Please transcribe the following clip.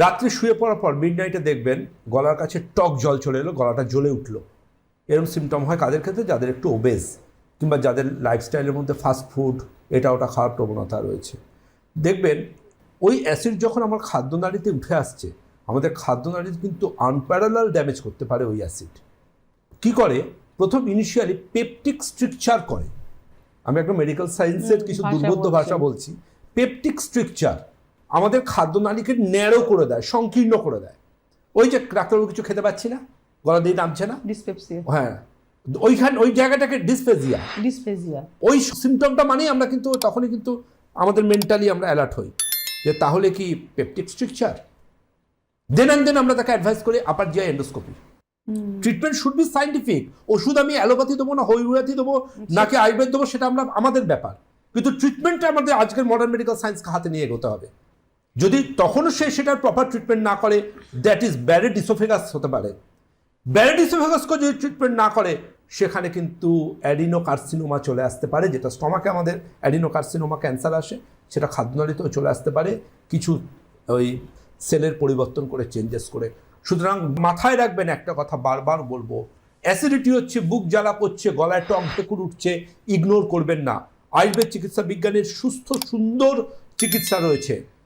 রাত্রে শুয়ে পড়ার পর মিডনাইটে দেখবেন গলার কাছে টক জল চলে এলো, গলাটা জ্বলে উঠলো। এরকম সিমটম হয় কাদের ক্ষেত্রে? যাদের একটু ওবেজ কিংবা যাদের লাইফস্টাইলের মধ্যে ফাস্ট ফুড এটা ওটা খাওয়ার প্রবণতা রয়েছে। দেখবেন ওই অ্যাসিড যখন আমার খাদ্যনালীতে উঠে আসছে, আমাদের খাদ্যনালীতে কিন্তু আনপ্যারালাল ড্যামেজ করতে পারে ওই অ্যাসিড। কি করে? প্রথম ইনিশিয়ালি পেপটিক স্ট্রিকচার করে। আমি একটা মেডিকেল সায়েন্সের কিছু দুর্বোধ্য ভাষা বলছি। পেপটিক স্ট্রিকচার আমাদের খাদ্যনালীকে ন্যারো করে দেয়, সংকীর্ণ করে দেয়। ওই যে ডাক্তারবাবু কিছু খেতে পাচ্ছি না, গলা দিয়ে নামছে না, ডিসপেপসিয়া, হ্যাঁ, ওই জায়গাটাকে ডিসপেজিয়া, ওই সিমটমটা মানেই আমরা কিন্তু তখনই কিন্তু আমাদের মেন্টালি আমরা অ্যালার্ট হই যে তাহলে কি পেপটিক স্ট্রিকচার। দেন আমরা তাকে অ্যাডভাইস করি upper GI endoscopy. Treatment should be scientific. ওষুধ আমি অ্যালোপ্যাথি দেবো না হোমিওপ্যাথি দেবো নাকি আয়ুর্বেদ দেবো সেটা আমাদের ব্যাপার, কিন্তু ট্রিটমেন্টটা আমাদের আজকের মডার্ন মেডিকেল সায়েন্সকে হাতে নিয়ে এগোতে হবে। যদি তখনও সেটার প্রপার ট্রিটমেন্ট না করে, দ্যাট ইজ ব্যারেড ইসোফেগাস হতে পারে। ব্যারেড ইসোফেগাসকে যদি ট্রিটমেন্ট না করে সেখানে কিন্তু অ্যাডিনোকার্সিনোমা চলে আসতে পারে, যেটা স্টমাকে আমাদের অ্যাডিনোকার্সিনোমা ক্যান্সার আসে, সেটা খাদ্যনালীতেও চলে আসতে পারে কিছু ওই সেলের পরিবর্তন করে, চেঞ্জেস করে। সুতরাং মাথায় রাখবেন একটা কথা বারবার বলবো, অ্যাসিডিটি হচ্ছে, বুক জ্বালা করছে, গলায় টক ঢেকুর উঠছে, ইগনোর করবেন না। আয়ুর্বেদ চিকিৎসা বিজ্ঞানের সুস্থ সুন্দর চিকিৎসা রয়েছে।